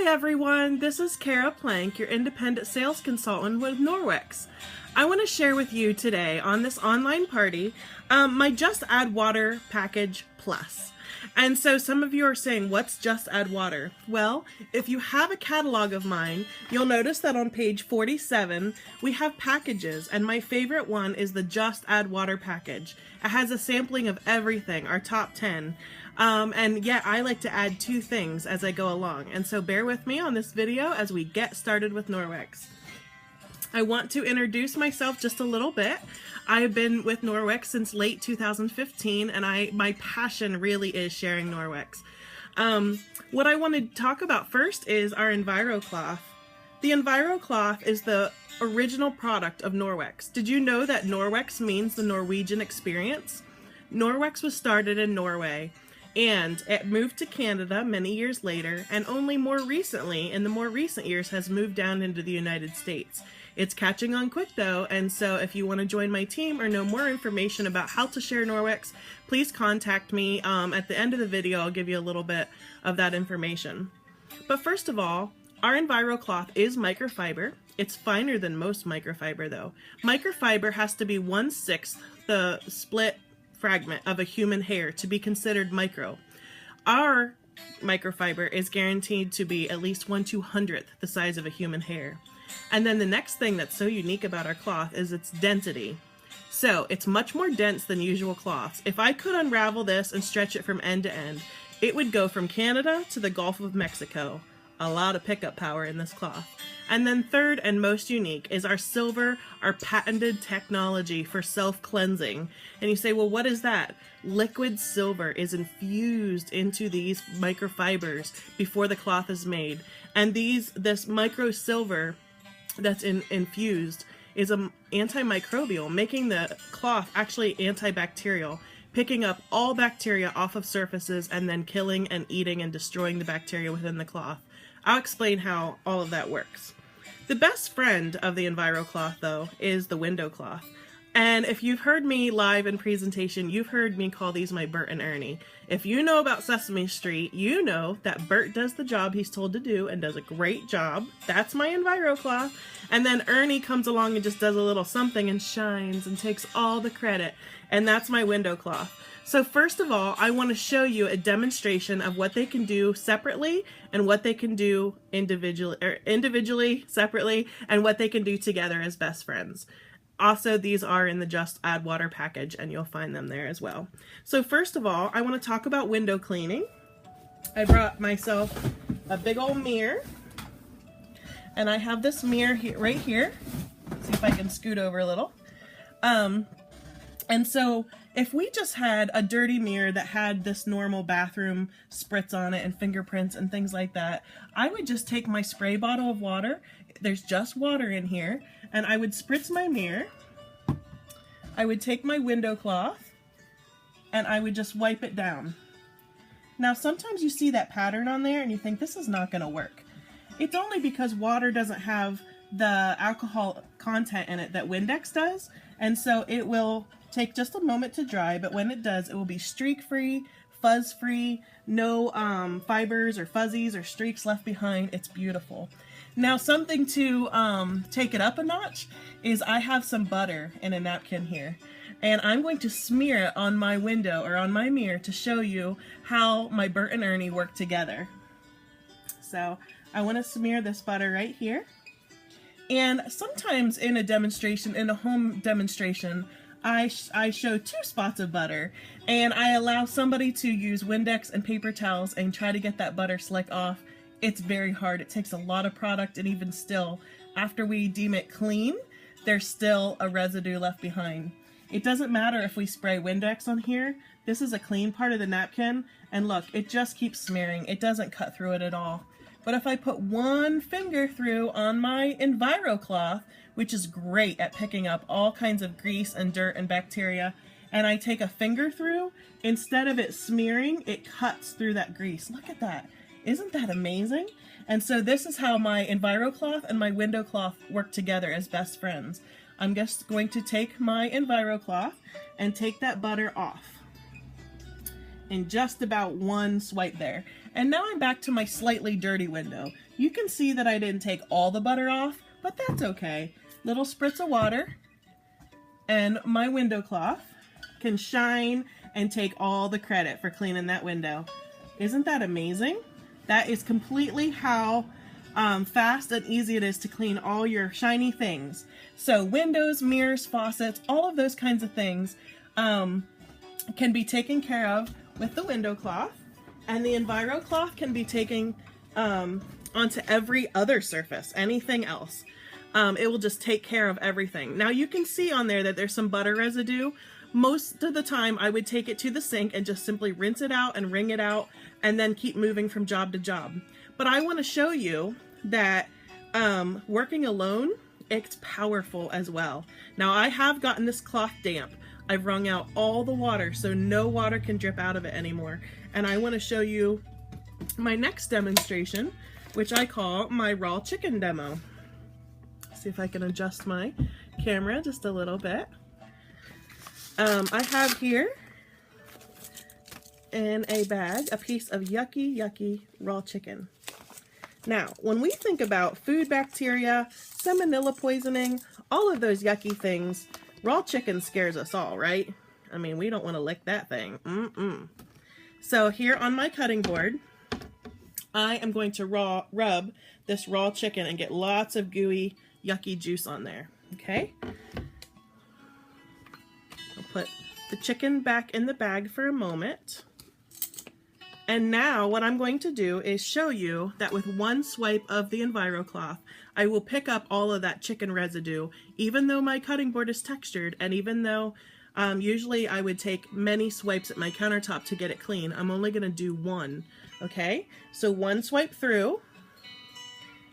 Hi everyone, this is Kara Plank, your independent sales consultant with Norwex. I want to share with you today on this online party my Just Add Water Package Plus. And so some of you are saying, what's Just Add Water? Well, if you have a catalog of mine, you'll notice that on page 47 we have packages, and my favorite one is the Just Add Water package. It has a sampling of everything, our top 10. And yet I like to add 2 things as I go along, and so bear with me on this video as we get started with Norwex. I want to introduce myself just a little bit. I've been with Norwex since late 2015, and my passion really is sharing Norwex. What I want to talk about first is our EnviroCloth. The EnviroCloth is the original product of Norwex. Did you know that Norwex means the Norwegian experience? Norwex was started in Norway, and it moved to Canada many years later, and only more recently, in the more recent years, has moved down into the United States. It's catching on quick though, and so if you want to join my team or know more information about how to share Norwex, please contact me. At the end of the video, I'll give you a little bit of that information. But first of all, our EnviroCloth is microfiber. It's finer than most microfiber though. Microfiber has to be 1/6 the split fragment of a human hair to be considered micro. Our microfiber is guaranteed to be at least 1/200th the size of a human hair. And then the next thing that's so unique about our cloth is its density. So it's much more dense than usual cloths. If I could unravel this and stretch it from end to end, it would go from Canada to the Gulf of Mexico. A lot of pickup power in this cloth. And then third and most unique is our silver, our patented technology for self-cleansing. And you say, well, what is that? Liquid silver is infused into these microfibers before the cloth is made. And this micro silver that's infused is antimicrobial, making the cloth actually antibacterial, picking up all bacteria off of surfaces and then killing and eating and destroying the bacteria within the cloth. I'll explain how all of that works. The best friend of the EnviroCloth, though, is the window cloth. And if you've heard me live in presentation, you've heard me call these my Bert and Ernie. If you know about Sesame Street, you know that Bert does the job he's told to do and does a great job. That's my EnviroCloth. And then Ernie comes along and just does a little something and shines and takes all the credit. And that's my window cloth. So first of all, I want to show you a demonstration of what they can do separately and what they can do individually, separately, and what they can do together as best friends. Also, these are in the Just Add Water package, and you'll find them there as well. So first of all, I want to talk about window cleaning. I brought myself a big old mirror, and I have this mirror here, right here. Let's see if I can scoot over a little. And so if we just had a dirty mirror that had this normal bathroom spritz on it and fingerprints and things like that, I would just take my spray bottle of water. There's just water in here, and I would spritz my mirror. I would take my window cloth and I would just wipe it down. Now sometimes you see that pattern on there and you think this is not going to work. It's only because water doesn't have the alcohol content in it that Windex does, and so it will take just a moment to dry, but when it does, it will be streak-free, fuzz-free, no fibers or fuzzies or streaks left behind. It's beautiful. Now something to take it up a notch is I have some butter in a napkin here, and I'm going to smear it on my window or on my mirror to show you how my Bert and Ernie work together. So I want to smear this butter right here, and sometimes in a demonstration, in a home demonstration, I show 2 spots of butter, and I allow somebody to use Windex and paper towels and try to get that butter slick off. It's very hard. It takes a lot of product, and even still, after we deem it clean, there's still a residue left behind. It doesn't matter if we spray Windex on here. This is a clean part of the napkin, and look, it just keeps smearing. It doesn't cut through it at all. But if I put one finger through on my EnviroCloth, which is great at picking up all kinds of grease and dirt and bacteria, and I take a finger through, instead of it smearing, it cuts through that grease. Look at that. Isn't that amazing? And so this is how my EnviroCloth and my window cloth work together as best friends. I'm just going to take my EnviroCloth and take that butter off in just about one swipe there. And now I'm back to my slightly dirty window. You can see that I didn't take all the butter off, but that's okay. Little spritz of water, and my window cloth can shine and take all the credit for cleaning that window. Isn't that amazing? That is completely how fast and easy it is to clean all your shiny things. So windows, mirrors, faucets, all of those kinds of things can be taken care of with the window cloth, and the Enviro cloth can be taken onto every other surface, anything else. It will just take care of everything. Now you can see on there that there's some butter residue. Most of the time I would take it to the sink and just simply rinse it out and wring it out and then keep moving from job to job. But I want to show you that working alone, it's powerful as well. Now I have gotten this cloth damp. I've wrung out all the water so no water can drip out of it anymore. And I want to show you my next demonstration, which I call my raw chicken demo. See if I can adjust my camera just a little bit. I have here in a bag a piece of yucky raw chicken. Now, when we think about food bacteria, salmonella poisoning, all of those yucky things, raw chicken scares us all, right? I mean, we don't want to lick that thing. So here on my cutting board, I am going to rub this raw chicken and get lots of gooey, yucky juice on there, okay? I'll put the chicken back in the bag for a moment. And now what I'm going to do is show you that with one swipe of the Enviro cloth, I will pick up all of that chicken residue, even though my cutting board is textured, and even though usually I would take many swipes at my countertop to get it clean, I'm only going to do one, okay? So one swipe through,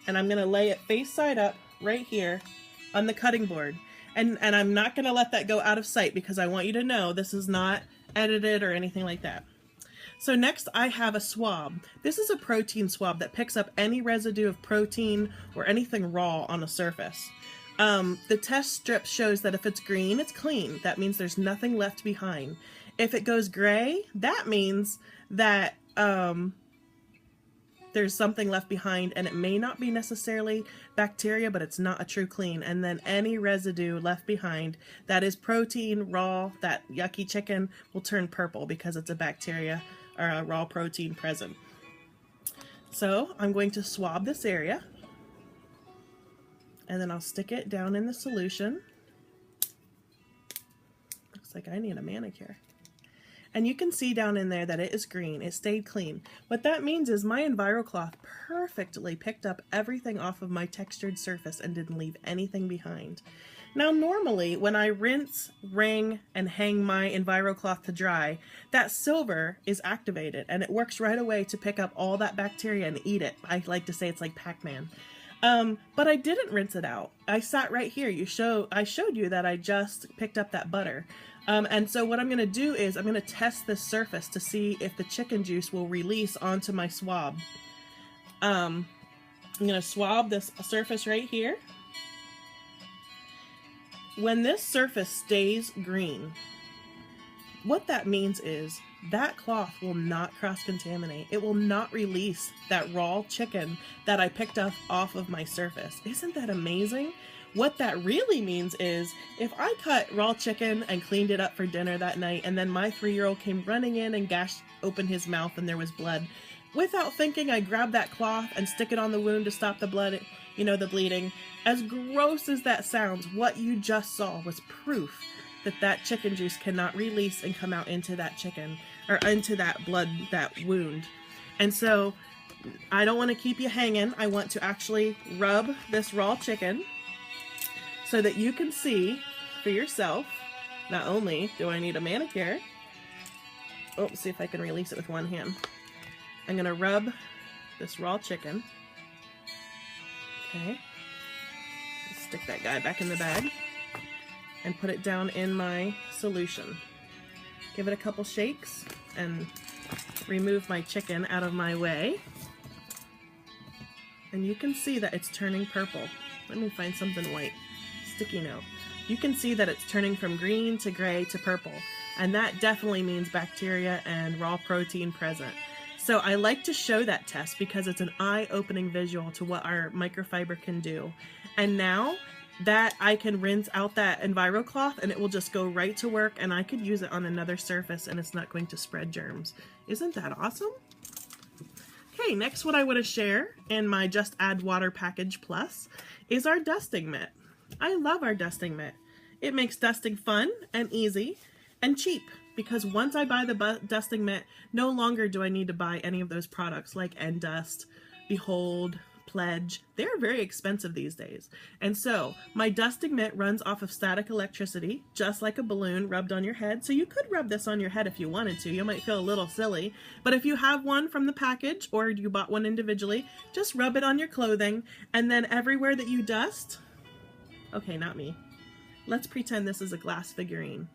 and I'm going to lay it face side up right here on the cutting board. And I'm not going to let that go out of sight because I want you to know this is not edited or anything like that. So next I have a swab. This is a protein swab that picks up any residue of protein or anything raw on a surface. The test strip shows that if it's green, it's clean. That means there's nothing left behind. If it goes gray, that means that there's something left behind, and it may not be necessarily bacteria, but it's not a true clean. And then any residue left behind that is protein, raw, that yucky chicken will turn purple because it's a bacteria or a raw protein present. So I'm going to swab this area, and then I'll stick it down in the solution. Looks like I need a manicure. And you can see down in there that it is green. It stayed clean. What that means is my Enviro cloth perfectly picked up everything off of my textured surface and didn't leave anything behind. Now normally when I rinse, wring, and hang my Enviro cloth to dry, that silver is activated and it works right away to pick up all that bacteria and eat it. I like to say it's like Pac-Man. But I didn't rinse it out. I sat right here. I showed you that I just picked up that butter. And so what I'm going to do is I'm going to test this surface to see if the chicken juice will release onto my swab. I'm going to swab this surface right here. When this surface stays green, what that means is that cloth will not cross-contaminate. It will not release that raw chicken that I picked up off of my surface. Isn't that amazing? What that really means is if I cut raw chicken and cleaned it up for dinner that night, and then my 3-year-old came running in and gashed open his mouth and there was blood, without thinking I grab that cloth and stick it on the wound to stop the blood, the bleeding. As gross as that sounds, what you just saw was proof that that chicken juice cannot release and come out into that chicken or into that blood, that wound. And so I don't want to keep you hanging. I want to actually rub this raw chicken so that you can see for yourself. Not only do I need a manicure, see if I can release it with one hand. I'm going to rub this raw chicken. Okay. Stick that guy back in the bag and put it down in my solution. Give it a couple shakes and remove my chicken out of my way. And you can see that it's turning purple. Let me find something white. Sticky note. You can see that it's turning from green to gray to purple. And that definitely means bacteria and raw protein present. So I like to show that test because it's an eye-opening visual to what our microfiber can do. And now that I can rinse out that EnviroCloth and it will just go right to work, and I could use it on another surface and it's not going to spread germs. Isn't that awesome? Okay, next what I want to share in my Just Add Water Package Plus is our dusting mitt. I love our dusting mitt. It makes dusting fun and easy and cheap, because once I buy the dusting mitt, no longer do I need to buy any of those products like Endust, Behold, Pledge. They're very expensive these days. And so my dusting mitt runs off of static electricity, just like a balloon rubbed on your head. So you could rub this on your head if you wanted to. You might feel a little silly, but if you have one from the package or you bought one individually, just rub it on your clothing, and then everywhere that you dust, okay, not me. Let's pretend this is a glass figurine.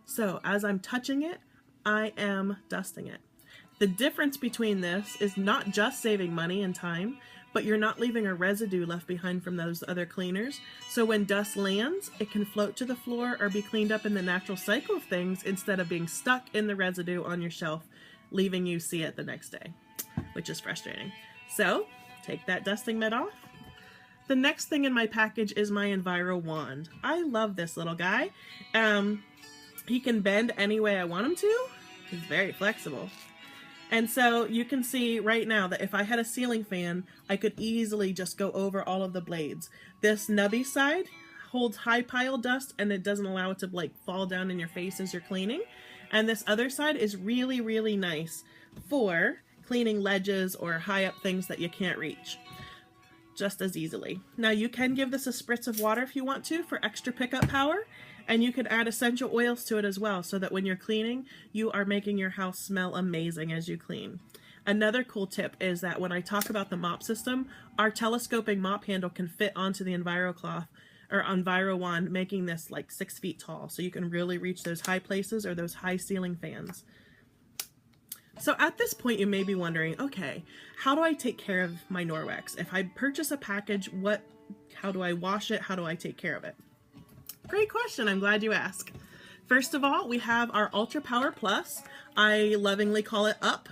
So as I'm touching it, I am dusting it. The difference between this is not just saving money and time, but you're not leaving a residue left behind from those other cleaners. So when dust lands, it can float to the floor or be cleaned up in the natural cycle of things instead of being stuck in the residue on your shelf, leaving you see it the next day, which is frustrating. So take that dusting mitt off. The next thing in my package is my Enviro wand. I love this little guy. He can bend any way I want him to. He's very flexible. And so you can see right now that if I had a ceiling fan, I could easily just go over all of the blades. This nubby side holds high pile dust and it doesn't allow it to like fall down in your face as you're cleaning. And this other side is really, really nice for cleaning ledges or high up things that you can't reach just as easily. Now you can give this a spritz of water if you want to for extra pickup power. And you can add essential oils to it as well, so that when you're cleaning, you are making your house smell amazing as you clean. Another cool tip is that when I talk about the mop system, our telescoping mop handle can fit onto the EnviroCloth or Enviro wand, making this like 6 feet tall. So you can really reach those high places or those high ceiling fans. So at this point, you may be wondering, okay, how do I take care of my Norwex? If I purchase a package, how do I wash it? How do I take care of it? Great question. I'm glad you asked. First of all, we have our Ultra Power Plus. I lovingly call it UP,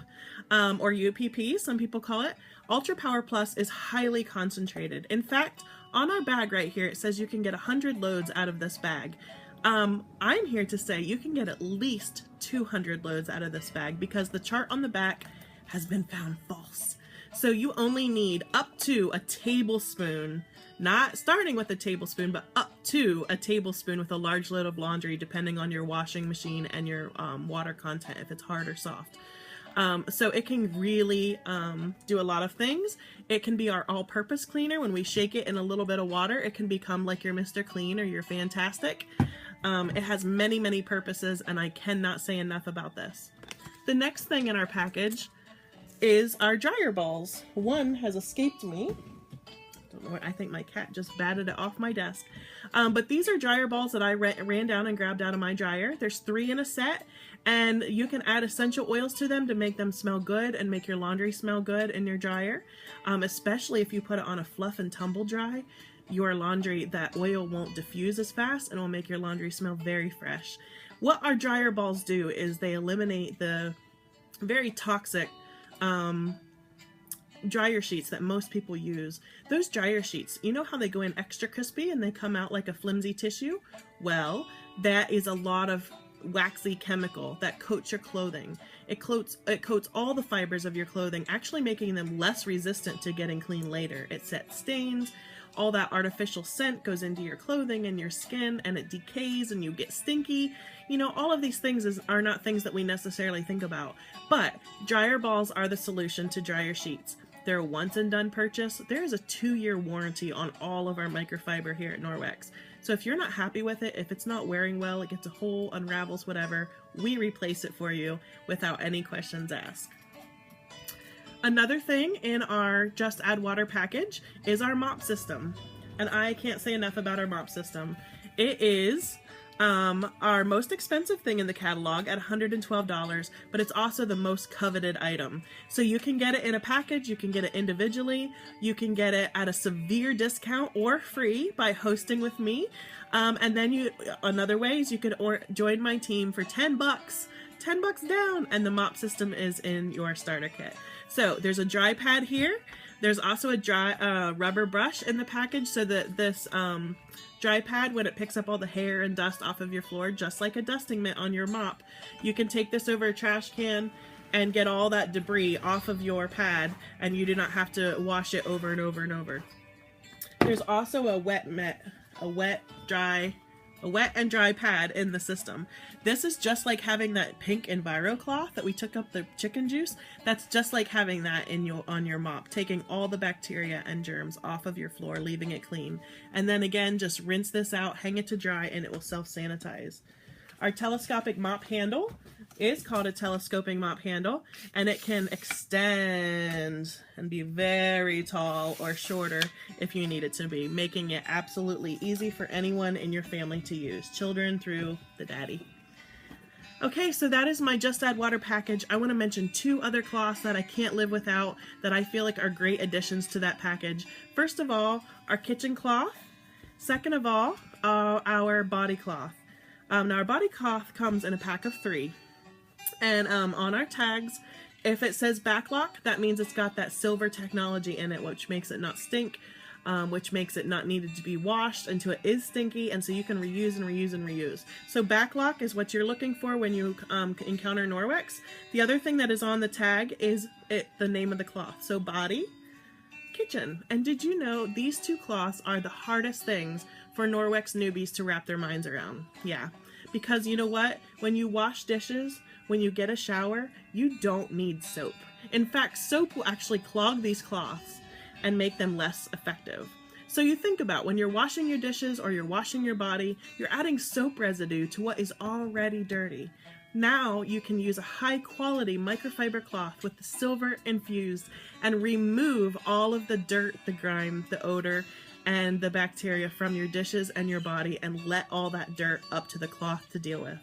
or UPP, some people call it. Ultra Power Plus is highly concentrated. In fact, on our bag right here, it says you can get 100 loads out of this bag. I'm here to say you can get at least 200 loads out of this bag because the chart on the back has been found false. So you only need up to a tablespoon, not starting with a tablespoon, but up to a tablespoon with a large load of laundry, depending on your washing machine and your water content, if it's hard or soft. So it can really do a lot of things. It can be our all-purpose cleaner. When we shake it in a little bit of water, it can become like your Mr. Clean or your Fantastic. It has many, many purposes, and I cannot say enough about this. The next thing in our package is our dryer balls. One has escaped me. Don't know what, I think my cat just batted it off my desk. But these are dryer balls that I ran down and grabbed out of my dryer. There's 3 in a set, and you can add essential oils to them to make them smell good and make your laundry smell good in your dryer. Especially if you put it on a fluff and tumble dry, your laundry, that oil won't diffuse as fast and will make your laundry smell very fresh. What our dryer balls do is they eliminate the very toxic dryer sheets that most people use. Those dryer sheets, you know how they go in extra crispy and they come out like a flimsy tissue? Well, that is a lot of waxy chemical that coats your clothing. It coats all the fibers of your clothing, actually making them less resistant to getting clean later. It sets stains. All that artificial scent goes into your clothing and your skin, and it decays and you get stinky. You know, all of these things are not things that we necessarily think about. But dryer balls are the solution to dryer sheets. They're a once and done purchase. There is a 2-year warranty on all of our microfiber here at Norwex. So if you're not happy with it, if it's not wearing well, it gets a hole, unravels, whatever, we replace it for you without any questions asked. Another thing in our Just Add Water package is our mop system. And I can't say enough about our mop system. It is our most expensive thing in the catalog at $112, but it's also the most coveted item. So you can get it in a package, you can get it individually, you can get it at a severe discount or free by hosting with me. And then another way is you could join my team for $10 $10 down, and the mop system is in your starter kit. So there's a dry pad here. There's also a dry rubber brush in the package, so that this dry pad, when it picks up all the hair and dust off of your floor, just like a dusting mitt on your mop, you can take this over a trash can and get all that debris off of your pad, and you do not have to wash it over and over and over. There's also a wet and dry pad in the system. This is just like having that pink Enviro cloth that we took up the chicken juice. That's just like having that on your mop, taking all the bacteria and germs off of your floor, leaving it clean. And then again, just rinse this out, hang it to dry, and it will self-sanitize. Our telescopic mop handle is called a telescoping mop handle, and it can extend and be very tall or shorter if you need it to be, making it absolutely easy for anyone in your family to use, children through the daddy. Okay, so that is my Just Add Water package. I want to mention 2 other cloths that I can't live without that I feel like are great additions to that package. First of all, our kitchen cloth. Second of all, our body cloth. Now our body cloth comes in a pack of 3. And on our tags, if it says backlock, that means it's got that silver technology in it, which makes it not stink, which makes it not needed to be washed until it is stinky, and so you can reuse and reuse and reuse. So backlock is what you're looking for when you encounter Norwex. The other thing that is on the tag is the name of the cloth. So body, kitchen. And did you know these 2 cloths are the hardest things for Norwex newbies to wrap their minds around? Yeah, because you know what? When you wash dishes, when you get a shower, you don't need soap. In fact, soap will actually clog these cloths and make them less effective. So you think about when you're washing your dishes or you're washing your body, you're adding soap residue to what is already dirty. Now you can use a high quality microfiber cloth with the silver infused and remove all of the dirt, the grime, the odor, and the bacteria from your dishes and your body, and let all that dirt up to the cloth to deal with.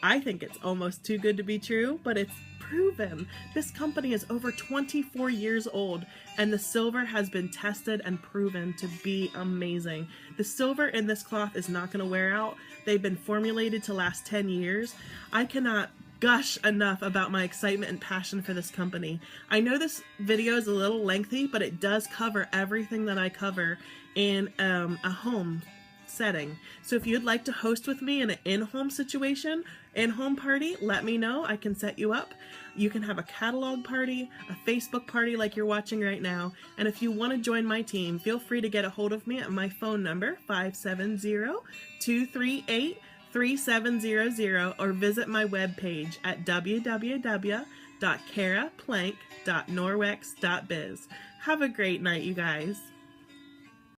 I think it's almost too good to be true, but it's proven. This company is over 24 years old, and the silver has been tested and proven to be amazing. The silver in this cloth is not going to wear out. They've been formulated to last 10 years. I cannot gush enough about my excitement and passion for this company. I know this video is a little lengthy, but it does cover everything that I cover in a home setting. So if you'd like to host with me in an in-home situation, in-home party, let me know. I can set you up. You can have a catalog party, a Facebook party like you're watching right now. And if you want to join my team, feel free to get a hold of me at my phone number, 570-238-3700, or visit my webpage at www.caraplank.norwex.biz. Have a great night, you guys.